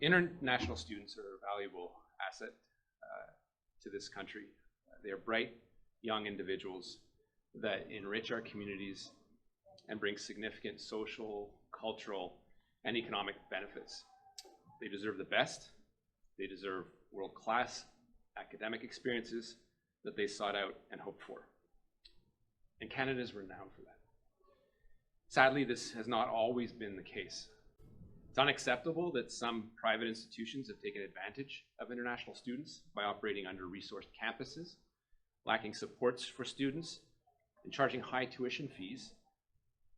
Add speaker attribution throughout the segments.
Speaker 1: International students are a valuable asset to this country. They are bright, young individuals that enrich our communities and bring significant social, cultural, and economic benefits. They deserve the best. They deserve world-class academic experiences that they sought out and hoped for. And Canada is renowned for that. Sadly, this has not always been the case. It's unacceptable that some private institutions have taken advantage of international students by operating under-resourced campuses, lacking supports for students, and charging high tuition fees,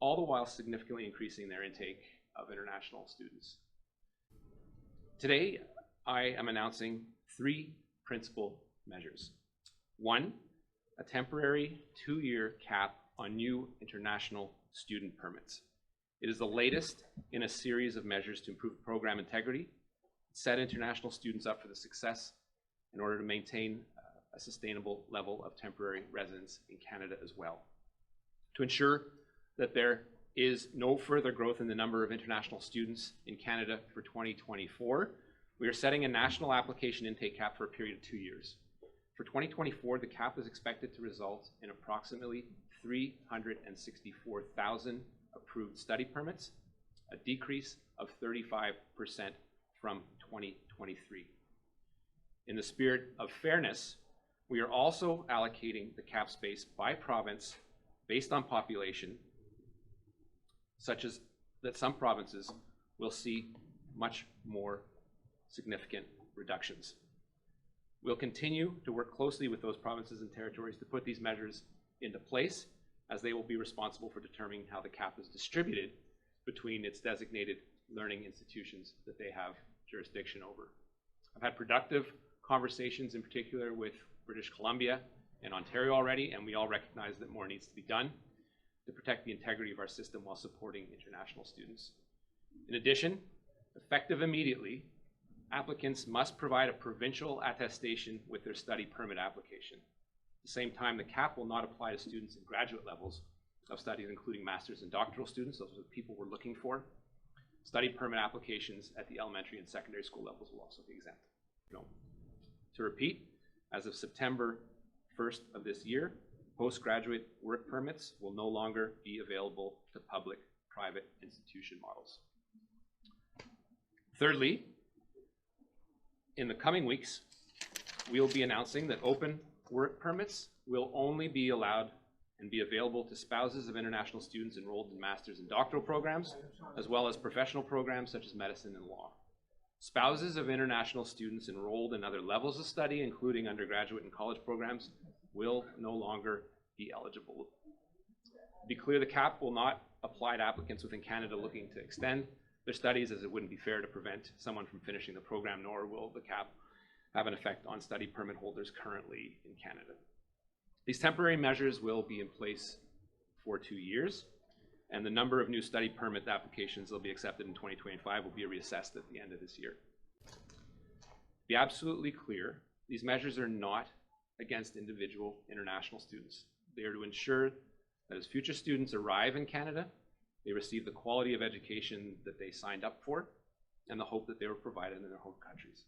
Speaker 1: all the while significantly increasing their intake of international students. Today, I am announcing 3 principal measures. 1, a temporary 2-year cap on new international student permits. It is the latest in a series of measures to improve program integrity, set international students up for the success in order to maintain a sustainable level of temporary residence in Canada as well. To ensure that there is no further growth in the number of international students in Canada for 2024, we are setting a national application intake cap for a period of 2 years. For 2024, the cap is expected to result in approximately 364,000 approved study permits, a decrease of 35% from 2023. In the spirit of fairness, we are also allocating the cap space by province based on population, such as that some provinces will see much more significant reductions. We'll continue to work closely with those provinces and territories to put these measures into place, as they will be responsible for determining how the cap is distributed between its designated learning institutions that they have jurisdiction over. I've had productive conversations in particular with British Columbia and Ontario already, and we all recognize that more needs to be done to protect the integrity of our system while supporting international students. In addition, effective immediately, applicants must provide a provincial attestation with their study permit application. At the same time, the cap will not apply to students in graduate levels of studies, including master's and doctoral students. Those are the people we're looking for. Study permit applications at the elementary and secondary school levels will also be exempt. To repeat, as of September 1st of this year, postgraduate work permits will no longer be available to public-private institution models. Thirdly, in the coming weeks, we'll be announcing that open work permits will only be allowed and be available to spouses of international students enrolled in master's and doctoral programs, as well as professional programs such as medicine and law. Spouses of international students enrolled in other levels of study, including undergraduate and college programs, will no longer be eligible. To be clear, the cap will not apply to applicants within Canada looking to extend their studies, as it wouldn't be fair to prevent someone from finishing the program, nor will the cap have an effect on study permit holders currently in Canada. These temporary measures will be in place for 2 years, and the number of new study permit applications that will be accepted in 2025 will be reassessed at the end of this year. To be absolutely clear, these measures are not against individual international students. They are to ensure that as future students arrive in Canada, they receive the quality of education that they signed up for and the hope that they were provided in their home countries.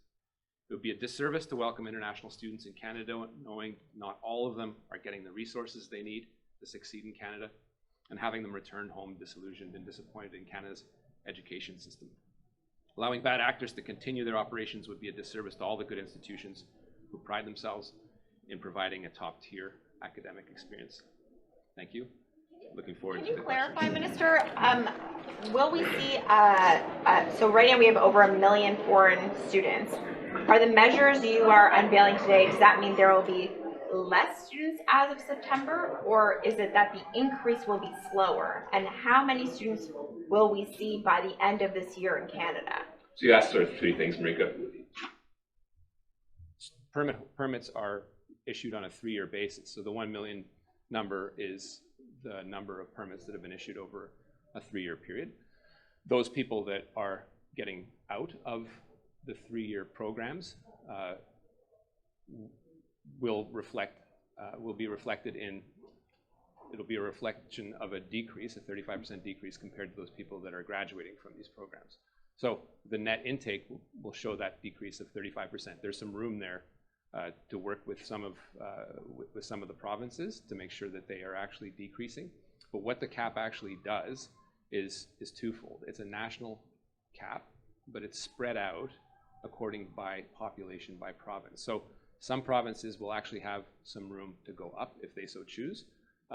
Speaker 1: It would be a disservice to welcome international students in Canada knowing not all of them are getting the resources they need to succeed in Canada, and having them return home disillusioned and disappointed in Canada's education system. Allowing bad actors to continue their operations would be a disservice to all the good institutions who pride themselves in providing a top-tier academic experience. Thank you. Looking forward to the questions.
Speaker 2: Can you clarify, Minister? Will we see, so right now we have over 1 million foreign students. Are the measures you are unveiling today, does that mean there will be less students as of September, or is it that the increase will be slower? And how many students will we see by the end of this year in Canada?
Speaker 1: So you asked sort of 3 things, Marika. Permits are issued on a 3-year basis. So the 1 million number is the number of permits that have been issued over a 3-year period. Those people that are getting out of the 3-year programs will be reflected in, it'll be a reflection of a decrease, a 35% decrease compared to those people that are graduating from these programs. So the net intake will show that decrease of 35%. There's some room there to work with some of the provinces to make sure that they are actually decreasing. But what the cap actually does is twofold. It's a national cap, but it's spread out according by population by province. So some provinces will actually have some room to go up if they so choose,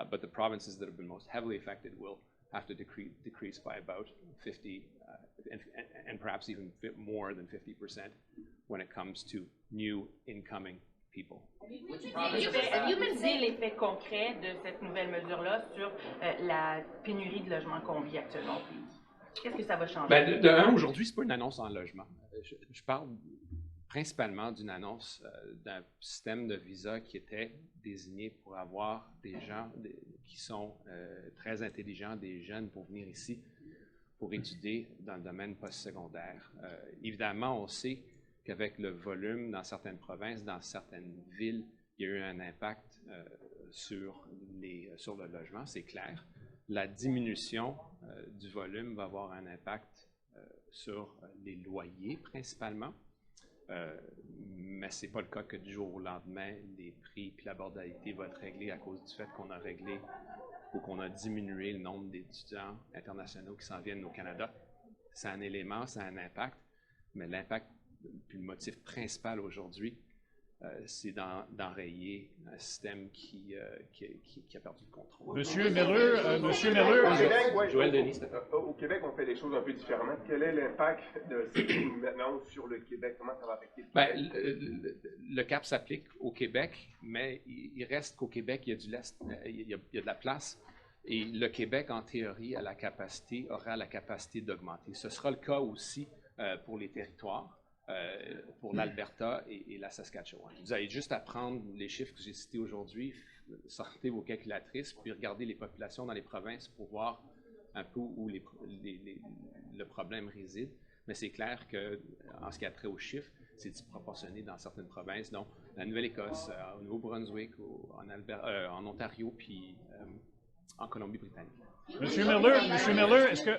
Speaker 1: but the provinces that have been most heavily affected will have to decrease by about 50 and perhaps even a bit more than 50% when it comes to new incoming people.
Speaker 3: Avez-vous mesuré l'effet concret de cette nouvelle mesure-là sur la pénurie de logements qu'on vit actuellement au pays? Qu'est-ce que ça va changer?
Speaker 1: Aujourd'hui, ce n'est pas une annonce en logement. Je parle principalement d'une annonce d'un système de visa qui était désigné pour avoir des gens qui sont très intelligents, des jeunes pour venir ici pour étudier dans le domaine postsecondaire. Évidemment, on sait qu'avec le volume dans certaines provinces, dans certaines villes, il y a eu un impact sur le logement, c'est clair. La diminution du volume va avoir un impact sur les loyers principalement, mais ce n'est pas le cas que du jour au lendemain, les prix et l'abordabilité vont être réglés à cause du fait qu'on a réglé ou qu'on a diminué le nombre d'étudiants internationaux qui s'en viennent au Canada. C'est un élément, ça a un impact, mais l'impact, puis le motif principal aujourd'hui, c'est d'enrayer un système qui a perdu le contrôle.
Speaker 4: Monsieur Miller,
Speaker 1: Joël Denis.
Speaker 5: Au Québec, on fait les choses un peu différemment. Quel est l'impact de cette annonce sur le Québec? Comment ça va affecter le Québec?
Speaker 1: Le cap s'applique au Québec, mais il reste qu'au Québec, il y a il y a de la place. Et le Québec, en théorie, aura la capacité d'augmenter. Ce sera le cas aussi pour les territoires. Pour l'Alberta et la Saskatchewan. Vous avez juste à prendre les chiffres que j'ai cités aujourd'hui, sortez vos calculatrices, puis regardez les populations dans les provinces pour voir un peu où le problème réside. Mais c'est clair qu'en ce qui a trait aux chiffres, c'est disproportionné dans certaines provinces, dont la Nouvelle-Écosse, au Nouveau-Brunswick, en Ontario, puis en Colombie-Britannique.
Speaker 4: Monsieur Miller, est-ce que...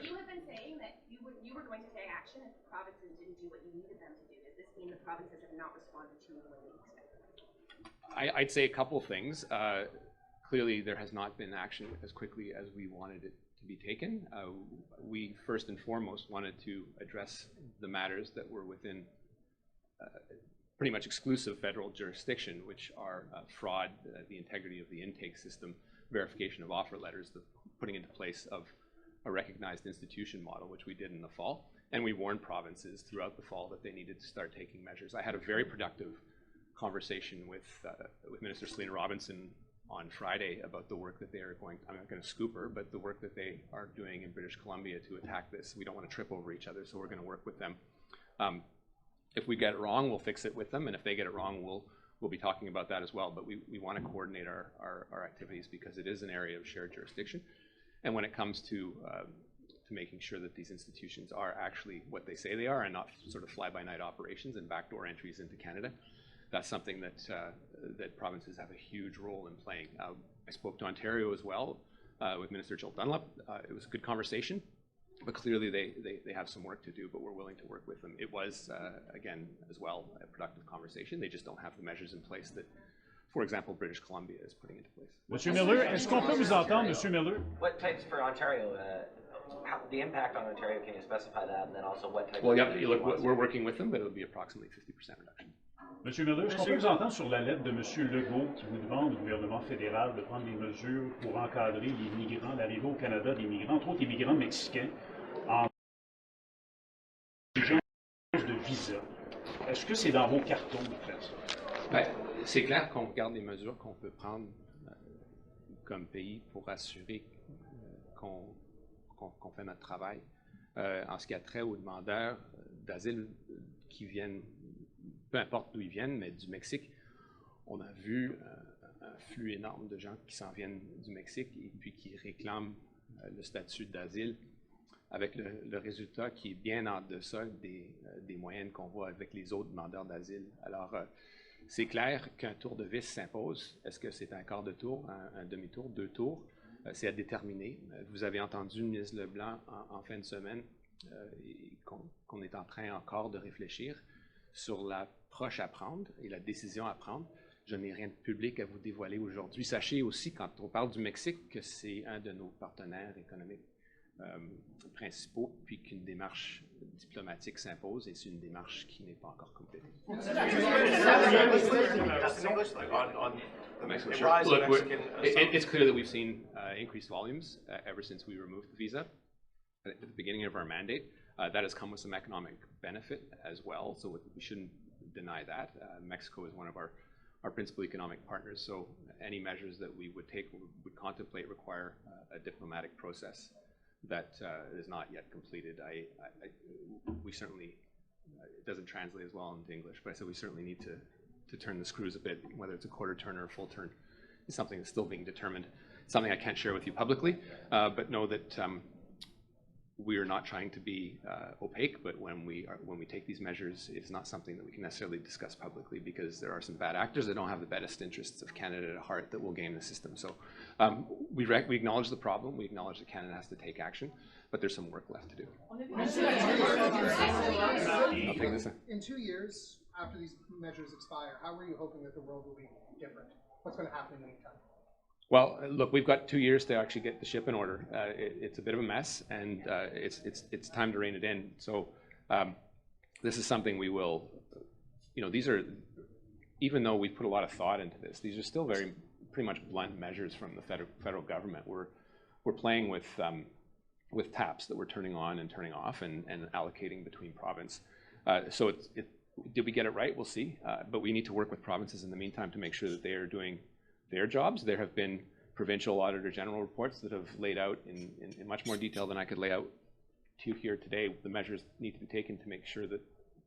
Speaker 6: The provinces have not responded to you the way they expected?
Speaker 1: I'd say a couple of things. Clearly, there has not been action as quickly as we wanted it to be taken. We first and foremost wanted to address the matters that were within pretty much exclusive federal jurisdiction, which are fraud, the integrity of the intake system, verification of offer letters, the putting into place of a recognized institution model, which we did in the fall. And we warned provinces throughout the fall that they needed to start taking measures. I had a very productive conversation with Minister Selena Robinson on Friday about the work that they are I'm not going to scoop her, but the work that they are doing in British Columbia to attack this. We don't want to trip over each other, so we're going to work with them. If we get it wrong, we'll fix it with them, and if they get it wrong, we'll be talking about that as well. But we want to coordinate our activities because it is an area of shared jurisdiction. And when it comes to making sure that these institutions are actually what they say they are and not sort of fly-by-night operations and backdoor entries into Canada, that's something that provinces have a huge role in playing. I spoke to Ontario as well with Minister Jill Dunlop. It was a good conversation, but clearly they have some work to do, but we're willing to work with them. It was, again, as well, a productive conversation. They just don't have the measures in place that, for example, British Columbia is putting into place.
Speaker 4: Monsieur Miller, est-ce qu'on peut vous entendre, Monsieur Miller?
Speaker 7: What types for Ontario? The impact on Ontario, can you specify that? And then also what type
Speaker 1: of... Well, we're working with them, but it'll be approximately 50% reduction.
Speaker 4: Monsieur Miller, est-ce qu'on peut vous entendre sur la lettre de Monsieur Legault qui vous demande au gouvernement fédéral de prendre des mesures pour encadrer les migrants, l'arrivée au Canada des migrants, entre autres les migrants mexicains, en exigence de visa? Est-ce que c'est dans vos cartons de faire ça?
Speaker 1: Ben, c'est clair qu'on regarde les mesures qu'on peut prendre comme pays pour assurer qu'on fait notre travail. En ce qui a trait aux demandeurs d'asile qui viennent, peu importe d'où ils viennent, mais du Mexique, on a vu un flux énorme de gens qui s'en viennent du Mexique et puis qui réclament le statut d'asile avec le résultat qui est bien en deçà des moyennes qu'on voit avec les autres demandeurs d'asile. Alors, c'est clair qu'un tour de vis s'impose. Est-ce que c'est un quart de tour, un demi-tour, 2 tours? C'est à déterminer. Vous avez entendu le ministre Leblanc en fin de semaine qu'on est en train encore de réfléchir sur l'approche à prendre et la décision à prendre. Je n'ai rien de public à vous dévoiler aujourd'hui. Sachez aussi, quand on parle du Mexique, que c'est un de nos partenaires économiques principaux, puis qu'une démarche diplomatique s'impose, et c'est une démarche qui n'est pas encore complétée. Sure. Look, it's clear that we've seen increased volumes ever since we removed the visa at the beginning of our mandate. That has come with some economic benefit as well, so we shouldn't deny that. Mexico is one of our principal economic partners, so any measures that we would take, would contemplate, require a diplomatic process that is not yet completed. We certainly, it doesn't translate as well into English, but I said we certainly need to turn the screws a bit, whether it's a quarter turn or a full turn. It's something that's still being determined. Something I can't share with you publicly, but know that we are not trying to be opaque, but when we take these measures, it's not something that we can necessarily discuss publicly, because there are some bad actors that don't have the best interests of Canada at heart that will game the system. So we acknowledge the problem, we acknowledge that Canada has to take action, but there's some work left to do.
Speaker 8: In 2 years, after these measures expire, how are you hoping that the world will be different? What's going to happen in the meantime?
Speaker 1: Well, look, we've got 2 years to actually get the ship in order. It's a bit of a mess, and it's time to rein it in. So this is something we will, these are, even though we've put a lot of thought into this, these are still pretty much blunt measures from the federal government. We're playing with taps that we're turning on and turning off and allocating between province. So did we get it right? We'll see. But we need to work with provinces in the meantime to make sure that they are doing their jobs. There have been provincial auditor general reports that have laid out in much more detail than I could lay out to you here today the measures need to be taken to make sure that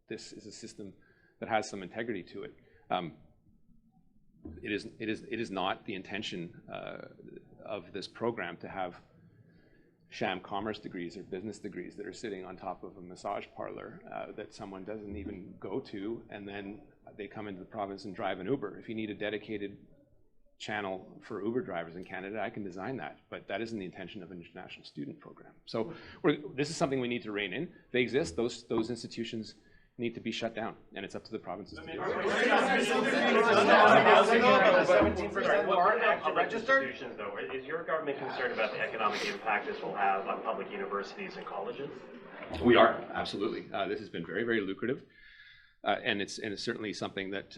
Speaker 1: this is a system that has some integrity to it. It is not the intention of this program to have sham commerce degrees or business degrees that are sitting on top of a massage parlor that someone doesn't even go to, and then they come into the province and drive an Uber. If you need a dedicated channel for Uber drivers in Canada, I can design that, but that isn't the intention of an international student program. So this is something we need to rein in. They exist, those institutions need to be shut down, and it's up to the provinces to do it.
Speaker 7: 17% aren't actually registered?
Speaker 9: Institutions, though, is your government concerned about the economic impact this will have on public universities and colleges?
Speaker 1: We are, absolutely. This has been very, very lucrative, and it's certainly something that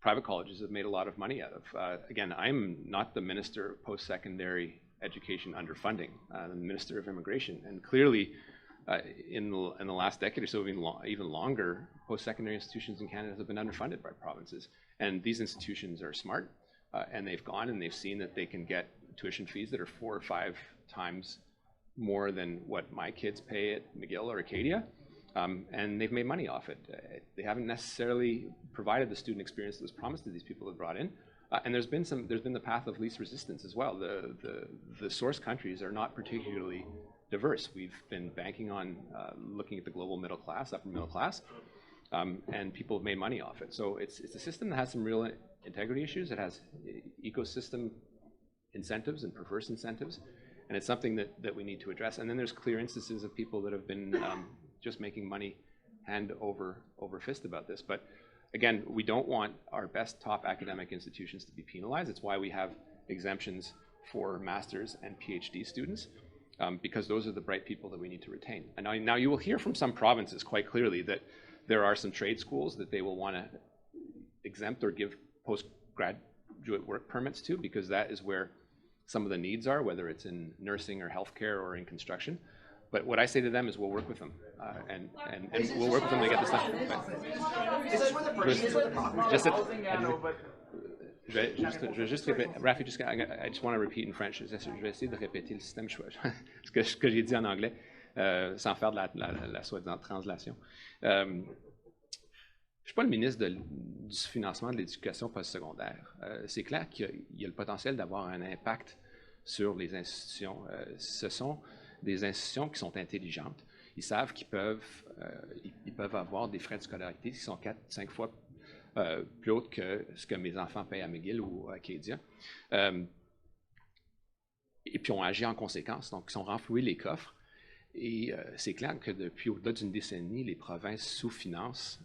Speaker 1: private colleges have made a lot of money out of. Again, I'm not the Minister of Post-Secondary Education underfunding. I'm the Minister of Immigration, and clearly in the last decade or so, even longer, post-secondary institutions in Canada have been underfunded by provinces. And these institutions are smart, and they've gone and they've seen that they can get tuition fees that are 4 or 5 times more than what my kids pay at McGill or Acadia. And they've made money off it. They haven't necessarily provided the student experience that was promised to these people that brought in. And there's been the path of least resistance as well. The source countries are not particularly diverse. We've been banking on looking at the global middle class, upper middle class, and people have made money off it. So it's a system that has some real integrity issues. It has ecosystem incentives and perverse incentives, and it's something that we need to address. And then there's clear instances of people that have been just making money hand over fist about this. But again, we don't want our best top academic institutions to be penalized. It's why we have exemptions for master's and PhD students, because those are the bright people that we need to retain. And now you will hear from some provinces quite clearly that there are some trade schools that they will want to exempt or give postgraduate work permits to, because that is where some of the needs are, whether it's in nursing or healthcare or in construction. But what I say to them is we'll work with them, and we'll work with them to get this done.
Speaker 7: Is this where the person with the problem?
Speaker 1: Je vais juste répéter. Rafi, I just want to repeat in French. Je vais essayer de répéter le système, ce que j'ai dit en anglais, sans faire de la soi-disant translation. Je ne suis pas le ministre du financement de l'éducation postsecondaire. C'est clair qu'il y a le potentiel d'avoir un impact sur les institutions. Ce sont des institutions qui sont intelligentes. Ils savent qu'ils peuvent avoir des frais de scolarité qui sont 4-5 fois plus hautes que ce que mes enfants payent à McGill ou à Acadia. Et puis ont agi en conséquence, donc ils ont renfloué les coffres. Et c'est clair que depuis au-delà d'une décennie, les provinces sous-financent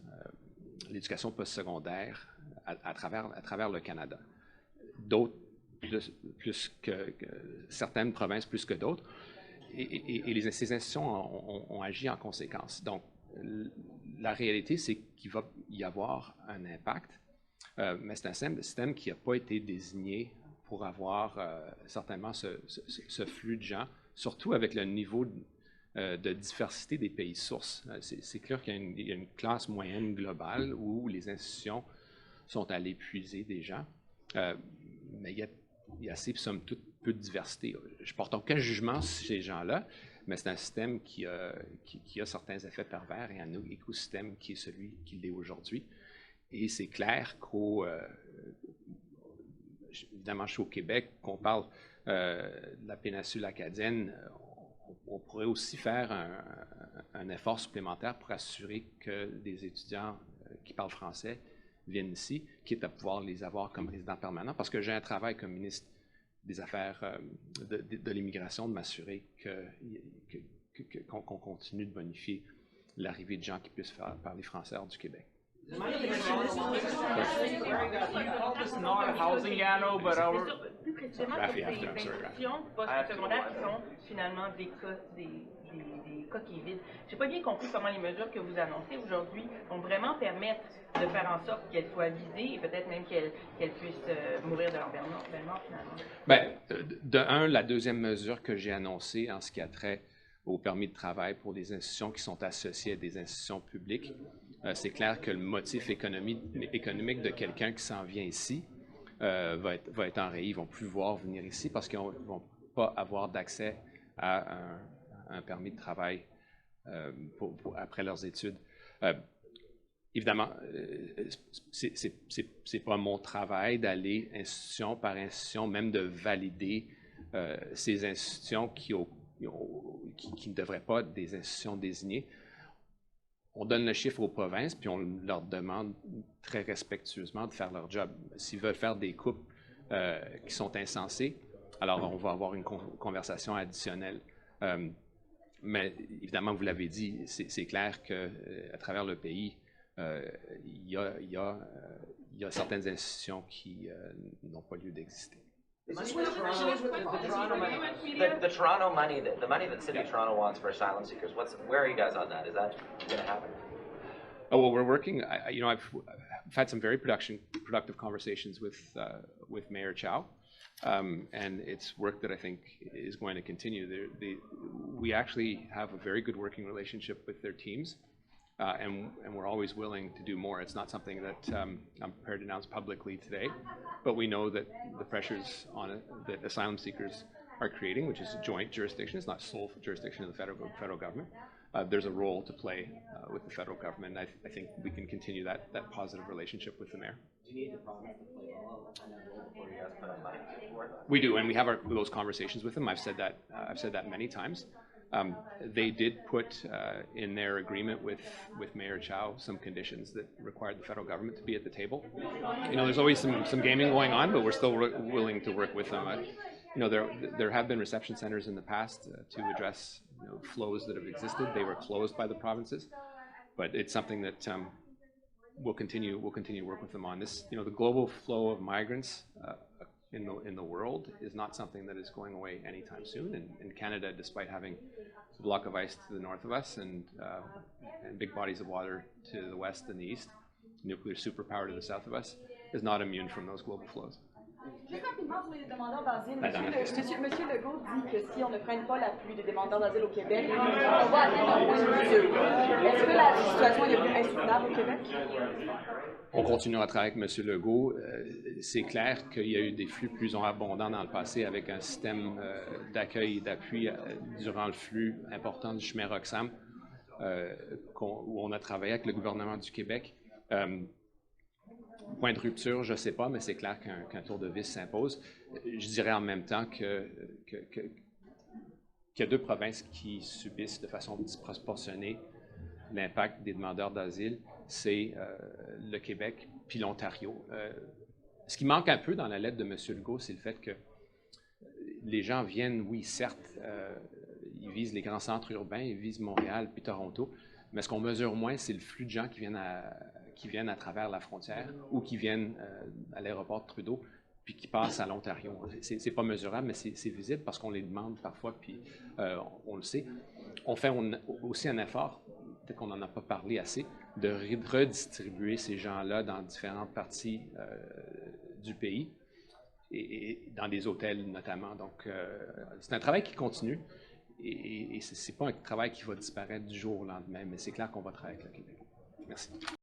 Speaker 1: l'éducation postsecondaire à travers le Canada. D'autres, plus que certaines provinces plus que d'autres. Et ces institutions ont agi en conséquence. Donc, la réalité, c'est qu'il va y avoir un impact, mais c'est un système qui n'a pas été désigné pour avoir certainement ce flux de gens, surtout avec le niveau de diversité des pays sources. C'est clair qu'il y a une classe moyenne globale où les institutions sont allées puiser des gens, mais il y a assez, somme toute, peu de diversité. Je porte aucun jugement sur ces gens-là, mais c'est un système qui a certains effets pervers et un écosystème qui est celui qu'il est aujourd'hui. Et c'est clair évidemment, je suis au Québec, qu'on parle de la péninsule acadienne, on pourrait aussi faire un effort supplémentaire pour assurer que des étudiants qui parlent français viennent ici, quitte à pouvoir les avoir comme résidents permanents, parce que j'ai un travail comme ministre des Affaires de l'immigration de m'assurer qu'on continue de bonifier l'arrivée de gens qui puissent parler français hors du Québec.
Speaker 3: Plus précisément, sur ces institutions post-secondaires qui sont finalement des coquilles vides. Je n'ai pas bien compris comment les mesures que vous annoncez aujourd'hui vont vraiment permettre de faire en sorte qu'elles soient visées et peut-être même qu'elles puissent mourir de l'environnement finalement.
Speaker 1: Bien, de un, la deuxième mesure que j'ai annoncée en ce qui a trait au permis de travail pour des institutions qui sont associées à des institutions publiques, c'est clair que le motif économique de quelqu'un qui s'en vient ici va être enrayé. Ils ne vont plus pouvoir venir ici parce qu'ils ne vont pas avoir d'accès à un permis de travail après leurs études. Évidemment, c'est pas mon travail d'aller institution par institution, même de valider ces institutions qui ne devraient pas être des institutions désignées. On donne le chiffre aux provinces, puis on leur demande très respectueusement de faire leur job. S'ils veulent faire des coupes qui sont insensées, alors on va avoir une conversation additionnelle. Mais évidemment, vous l'avez dit, c'est clair qu'à travers le pays, il y a certaines institutions qui n'ont pas lieu d'exister.
Speaker 7: The Toronto money, the money that City of Toronto wants for asylum seekers, where are you guys on that? Is that going to happen?
Speaker 1: Oh, well, we're working. I've had some very productive conversations with Mayor Chow, and it's work that I think is going to continue. We actually have a very good working relationship with their teams, and we're always willing to do more. It's not something that I'm prepared to announce publicly today, but we know that the pressures on it that asylum seekers are creating, which is a joint jurisdiction, it's not sole jurisdiction of the federal government. There's a role to play with the federal government, and I think we can continue that positive relationship with the mayor.
Speaker 7: Do you need the province to play a role before you guys put up money for it?
Speaker 1: We do, and we have those conversations with them. I've said that many times. They did put in their agreement with Mayor Chow some conditions that required the federal government to be at the table. There's always some gaming going on, but we're still willing to work with them. There have been reception centers in the past to address flows that have existed. They were closed by the provinces, but it's something that we'll continue to work with them on. This, the global flow of migrants in the world is not something that is going away anytime soon. And Canada, despite having a block of ice to the north of us and big bodies of water to the west and the east, nuclear superpower to the south of us, is not immune from those global flows.
Speaker 10: Juste rapidement sur les demandeurs d'asile, Monsieur Legault dit que si on ne freine pas l'afflux des demandeurs d'asile au Québec, on va atteindre un point de rupture. Est-ce que la situation est devenue insoutenable au Québec?
Speaker 1: On continuera à travailler avec M. Legault. C'est clair qu'il y a eu des flux plus abondants dans le passé avec un système d'accueil et d'appui durant le flux important du chemin Roxham, où on a travaillé avec le gouvernement du Québec. Point de rupture, je ne sais pas, mais c'est clair qu'un tour de vis s'impose. Je dirais en même temps qu'il y a deux provinces qui subissent de façon disproportionnée l'impact des demandeurs d'asile, c'est le Québec puis l'Ontario. Ce qui manque un peu dans la lettre de M. Legault, c'est le fait que les gens viennent, oui, certes, ils visent les grands centres urbains, ils visent Montréal puis Toronto. Mais ce qu'on mesure moins, c'est le flux de gens qui viennent à travers la frontière ou qui viennent à l'aéroport de Trudeau puis qui passent à l'Ontario. C'est pas mesurable, mais c'est visible parce qu'on les demande parfois, puis on le sait. On fait aussi un effort, peut-être qu'on n'en a pas parlé assez, de redistribuer ces gens-là dans différentes parties du pays et dans des hôtels notamment. Donc, c'est un travail qui continue et ce n'est pas un travail qui va disparaître du jour au lendemain, mais c'est clair qu'on va travailler avec le Québec. Merci.